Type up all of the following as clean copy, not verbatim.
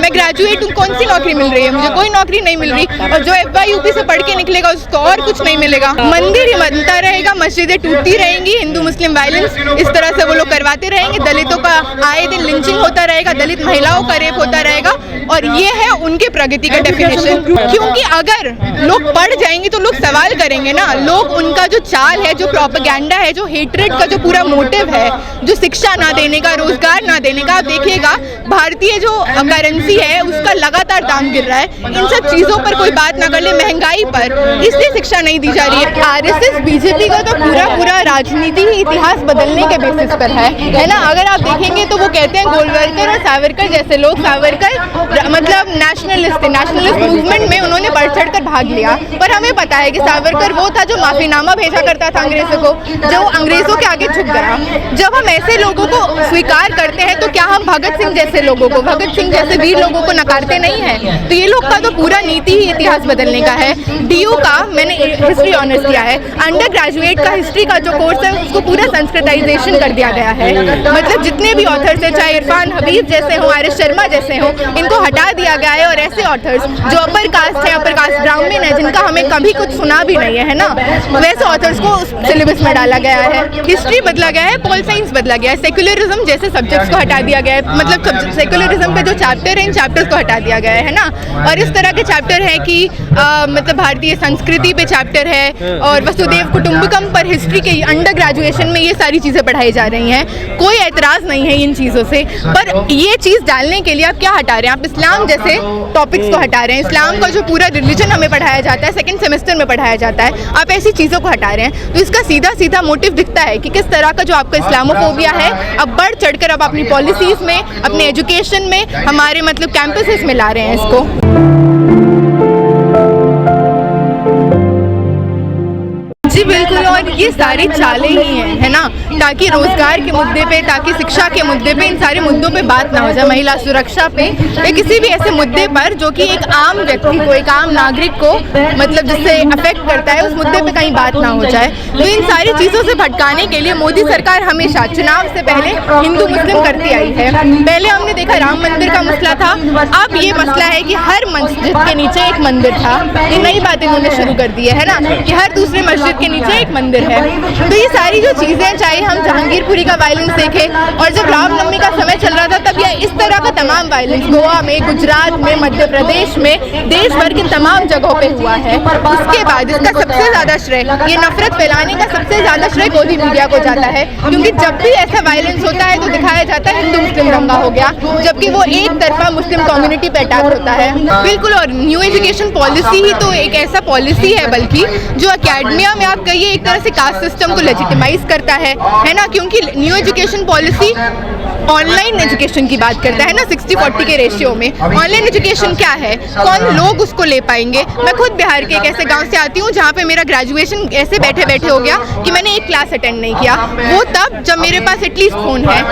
मैं ग्रेजुएट हूँ, कौन सी नौकरी मिल रही है मुझे? कोई नौकरी नहीं मिल रही। और जो FYUP से पढ़ के निकलेगा उसको और कुछ नहीं मिलेगा। मंदिर ही बनता रहेगा, मस्जिदें टूटती रहेंगी, हिंदू मुस्लिम वायलेंस इस तरह से वो लोग करवाते रहेंगे, दलितों का आए दिन लिंचिंग होता रहेगा, दलित महिलाओं का रेप होता रहेगा। और ये है उनके प्रगति का डेफिनेशन। क्योंकि अगर लोग पढ़ जाएंगे तो लोग सवाल करेंगे ना, लोग उनका जो चाल है, जो प्रोपेगेंडा है, जो हेट्रेड का जो पूरा मोटिव है, जो शिक्षा ना देने का, रोजगार ना देने का, आप देखिएगा भारतीय जो करेंसी है उसका लगातार दाम गिर रहा है। इन सब चीजों पर कोई बात ना कर ले, महंगाई पर, इसलिए शिक्षा नहीं दी जा रही है। RSS बीजेपी का तो पूरा राजनीति ही इतिहास बदलने के बेसिस पर है ना। अगर आप देखेंगे तो वो कहते हैं गोलवलकर और सावरकर जैसे लोग, सावरकर मतलब नेशनलिस्ट मूवमेंट में उन्होंने बढ़ चढ़ कर भाग लिया। पर हमें पता है कि सावरकर वो था जो माफीनामा भेजा करता था अंग्रेजों को, जो अंग्रेजों के आगे झुक गया। जब हम ऐसे लोगों को स्वीकार करते हैं तो क्या हम भगत सिंह जैसे लोगों को, भगत सिंह जैसे वीर लोगों को नकारते नहीं हैं? तो ये लोग का तो पूरा नीति ही इतिहास बदलने का है। DU का मैंने हिस्ट्री ऑनर्स किया है, अंडर ग्रेजुएट का हिस्ट्री का जो कोर्स है उसको पूरा संस्कृताइजेशन कर दिया गया है। मतलब जितने भी ऑथर्स है, चाहे इरफान हबीब जैसे हों, आरिश शर्मा जैसे हों, इनको हटा दिया गया है। और ऐसे ऑथर्स जो अपर कास्ट है, अपर कास्ट ब्राह्मण है, जिनका हमें कभी कुछ सुना भी नहीं है ना, वैसे ऑथर्स को सिलेबस में डाला गया है। हिस्ट्री बदला गया है, पॉल साइंस बदला गया है, सेक्युलरिज्म जैसे सब्जेक्ट्स को हटा दिया गया है। मतलब सेक्युलरिज्म पे जो चैप्टर है, इन चैप्टर्स को हटा दिया गया है ना। और इस तरह के चैप्टर है कि मतलब भारतीय संस्कृति पे चैप्टर है और वसुदेव कुटुंबकम पर हिस्ट्री के अंडर ग्रेजुएशन में ये सारी चीज़ें पढ़ाई जा रही हैं। कोई एतराज़ नहीं है इन चीज़ों से, पर ये चीज़ डालने के लिए आप क्या हटा रहे हैं? आप इस्लाम जैसे टॉपिक्स को हटा रहे हैं। इस्लाम का जो पूरा रिलीजन हमें पढ़ाया जाता है, सेकंड सेमेस्टर में पढ़ाया जाता है, आप ऐसी चीज़ों को हटा रहे हैं। तो इसका सीधा सीधा मोटिव दिखता है कि किस तरह का जो आपका इस्लामोफोबिया है अब बढ़ चढ़कर अब अपनी पॉलिसीज़ में, अपने एजुकेशन में, हमारे मतलब कैंपसेस में ला रहे हैं इसको। जी बिल्कुल, और ये सारी चालें ही हैं, है ना, ताकि रोजगार के मुद्दे पे, ताकि शिक्षा के मुद्दे पे, इन सारे मुद्दों पे बात ना हो जाए, महिला सुरक्षा पे या किसी भी ऐसे मुद्दे पर जो कि एक आम व्यक्ति को, एक आम नागरिक को मतलब जिससे अफेक्ट करता है, उस मुद्दे पे कहीं बात ना हो जाए। तो इन सारी चीज़ों से भटकाने के लिए मोदी सरकार हमेशा चुनाव से पहले हिंदू मुस्लिम करती आई है। पहले हमने देखा राम मंदिर का मसला था, अब ये मसला है कि हर मस्जिद के नीचे एक मंदिर था। ये नई बात इन्होंने शुरू कर दी है ना, कि हर दूसरे मस्जिद के नीचे एक मंदिर है। तो ये सारी जो चीज़ें, चाहे हम जहांगीरपुरी का वायलेंस देखें, और जब रामनवमी का समय चल रहा था तब यह इस तरह का तमाम वायलेंस गोवा में, गुजरात में, मध्य प्रदेश में, देश भर की तमाम जगहों पे हुआ है। उसके बाद इसका सबसे ज़्यादा श्रेय, ये नफरत फैलाने का सबसे ज़्यादा श्रेय मोदी मीडिया को जाता है, क्योंकि जब भी ऐसा वायलेंस होता है तो दिखाया जाता है हिंदू मुस्लिम दंगा हो गया, जबकि वो एक तरफा मुस्लिम कम्युनिटी पे अटैक होता है। बिल्कुल, और न्यू एजुकेशन पॉलिसी ही तो एक ऐसा पॉलिसी है बल्कि जो अकेडमिया में आप कहिए एक तरह से कास्ट सिस्टम को लेजिटिमाइज करता है ना, क्योंकि new education policy online education की बात करता है ना, 60-40 के रेशियो में। ऑनलाइन एजुकेशन क्या है, कौन लोग उसको ले पाएंगे? मैं खुद बिहार के एक ऐसे गांव से आती हूँ जहाँ पे मेरा ग्रेजुएशन ऐसे बैठे बैठे हो गया कि मैंने एक क्लास अटेंड नहीं किया, वो तब जब मेरे पास एटलीस्ट फोन है।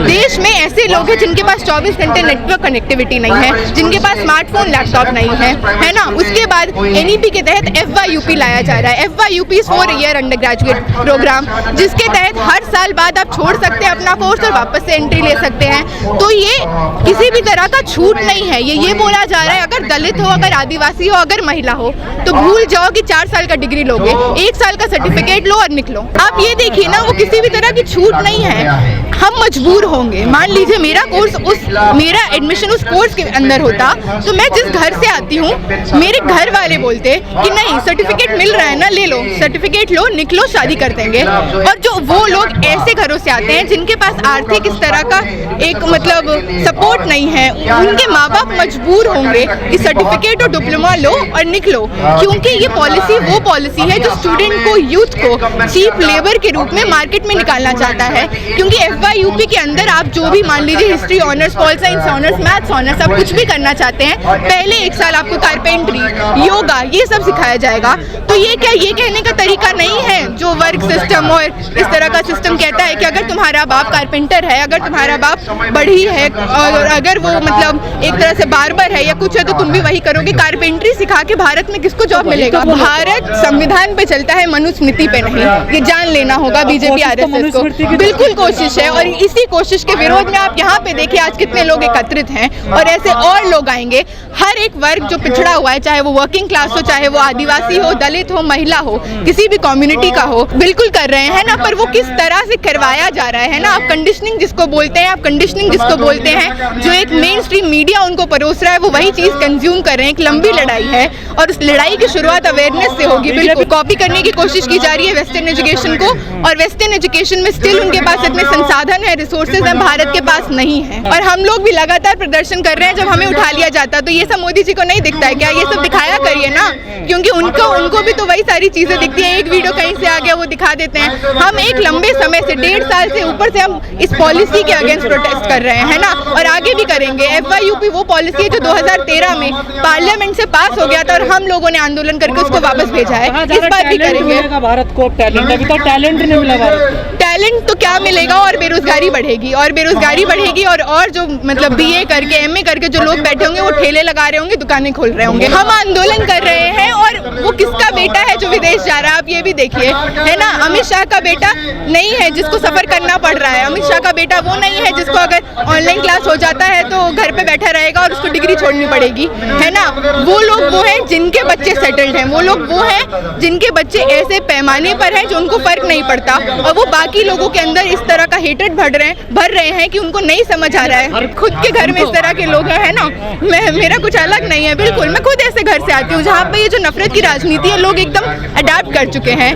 देश में ऐसे लोग हैं जिनके पास 24 घंटे नेटवर्क कनेक्टिविटी नहीं है, जिनके पास स्मार्टफोन, लैपटॉप नहीं है ना। उसके बाद NEP के तहत FYUP लाया जा रहा है। FYUP 4 year undergraduate program, जिसके तहत हर साल बाद आप छोड़ सकते हैं अपना कोर्स और वापस से एंट्री ले सकते हैं। तो ये किसी भी तरह का छूट नहीं है। ये बोला जा रहा है अगर दलित हो, अगर आदिवासी हो, अगर महिला हो तो भूल जाओ कि 4 साल का डिग्री लोगे, 1 साल का सर्टिफिकेट लो और निकलो। आप ये देखिए ना, वो किसी भी तरह की छूट नहीं है। हम मजबूर होंगे, मान लीजिए मेरा एडमिशन उस कोर्स के अंदर होता तो मैं जिस घर से आती हूँ, मेरे घर वाले बोलते कि नहीं सर्टिफिकेट मिल रहा है ना, ले लो सर्टिफिकेट, लो निकलो, शादी कर देंगे। और जो वो लोग ऐसे घरों से आते हैं जिनके पास आर्थिक इस तरह का एक मतलब सपोर्ट नहीं है, उनके माँ बाप मजबूर होंगे कि सर्टिफिकेट और डिप्लोमा लो और निकलो, क्योंकि ये पॉलिसी वो पॉलिसी है जो स्टूडेंट को, यूथ को चीप लेबर के रूप में मार्केट में निकालना चाहता है। क्योंकि FYUP के अंदर आप जो भी मान लीजिए history honours, pol science honours, maths honours, आप कुछ भी करना चाहते हैं, पहले 1 साल आपको कारपेंट्री, योगा, ये सब सिखाया जाएगा। तो ये क्या, ये कहने का तरीका नहीं है जो वर्क सिस्टम और इस तरह का सिस्टम कहता है कि अगर तुम्हारा बाप कारपेंटर है, अगर तुम्हारा बाप बढ़ी है और अगर वो मतलब एक तरह से बार्बर है या कुछ है तो तुम भी वही करोगे। कारपेंट्री सिखा के भारत में किसको जॉब मिलेगा? भारत संविधान पे चलता है, मनुस्मृति पे नहीं। ये जान लेना होगा बीजेपी RSS को। बिल्कुल कोशिश है, और इसी कोशिश के विरोध में आप यहाँ पे देखिए आज कितने लोग एकत्रित हैं और ऐसे और लोग आएंगे। हर एक वर्ग जो पिछड़ा हुआ है, चाहे वो वर्किंग क्लास हो, चाहे वो आदिवासी हो, दलित हो, महिला हो, किसी भी कम्युनिटी का हो, बिल्कुल कर रहे हैं ना। पर वो किस तरह से करवाया जा रहा है ना, आप कंडीशनिंग जिसको बोलते हैं, आप कंडीशनिंग जिसको बोलते हैं, जो एक मेन स्ट्रीम मीडिया उनको परोस रहा है, वो वही चीज कंज्यूम कर रहे हैं। एक लंबी लड़ाई है और उस लड़ाई की शुरुआत अवेयरनेस से होगी। बिल्कुल कॉपी करने की कोशिश की जा रही है वेस्टर्न एजुकेशन को, और वेस्टर्न एजुकेशन में स्टिल उनके पास इतने संसाधन है, रिसोर्सेज हैं, भारत के पास नहीं है। और हम लोग भी लगातार प्रदर्शन कर रहे हैं। जब हमें उठा लिया जाता तो ये सब मोदी जी को नहीं दिखता है क्या? ये सब दिखाया करिए ना, क्योंकि उनको भी तो वही सारी चीजें दिखती हैं। एक वीडियो कहीं से आ गया वो दिखा देते हैं। हम एक लंबे समय से 1.5 साल से ऊपर से हम इस पॉलिसी के अगेंस्ट प्रोटेस्ट कर रहे हैं ना, और आगे भी करेंगे। FYUP वो पॉलिसी है जो 2013 में पार्लियामेंट से पास हो गया था और हम लोगों ने आंदोलन करके उसको वापस भेजा है। इस बार भी करेंगे। भारत को टैलेंट, अभी तक टैलेंट नहीं मिला भारत। टैलेंट तो क्या मिलेगा, और बेरोजगारी बढ़ेगी, और बेरोजगारी बढ़ेगी, और जो मतलब BA करके MA करके जो लोग बैठे होंगे वो ठेले लगा रहे होंगे, दुकानें खोल रहे होंगे। हम आंदोलन कर रहे हैं और वो किसका बेटा है जो विदेश जा रहा है, आप ये भी देखिए, है ना। अमित शाह का बेटा नहीं है जिसको सफर करना पड़ रहा है। अमित शाह का बेटा वो नहीं है जिसको अगर ऑनलाइन क्लास हो जाता है तो घर पे बैठा रहेगा और उसको डिग्री छोड़नी पड़ेगी, है ना। वो लोग वो हैं जिनके बच्चे सेटल्ड हैं, वो लोग वो हैं जिनके बच्चे ऐसे पैमाने पर हैं जो उनको फर्क नहीं पड़ता, और वो बाकी लोगों के अंदर इस तरह का हेट्रेड भर रहे हैं कि उनको नहीं समझ आ रहा है। खुद के घर में इस तरह के लोग हैं ना, मेरा कुछ अलग नहीं है। बिल्कुल मैं खुद ऐसे घर से आती हूँ जहाँ पे ये जो नफरत की राजनीति है लोग एकदम अडैप्ट कर चुके हैं।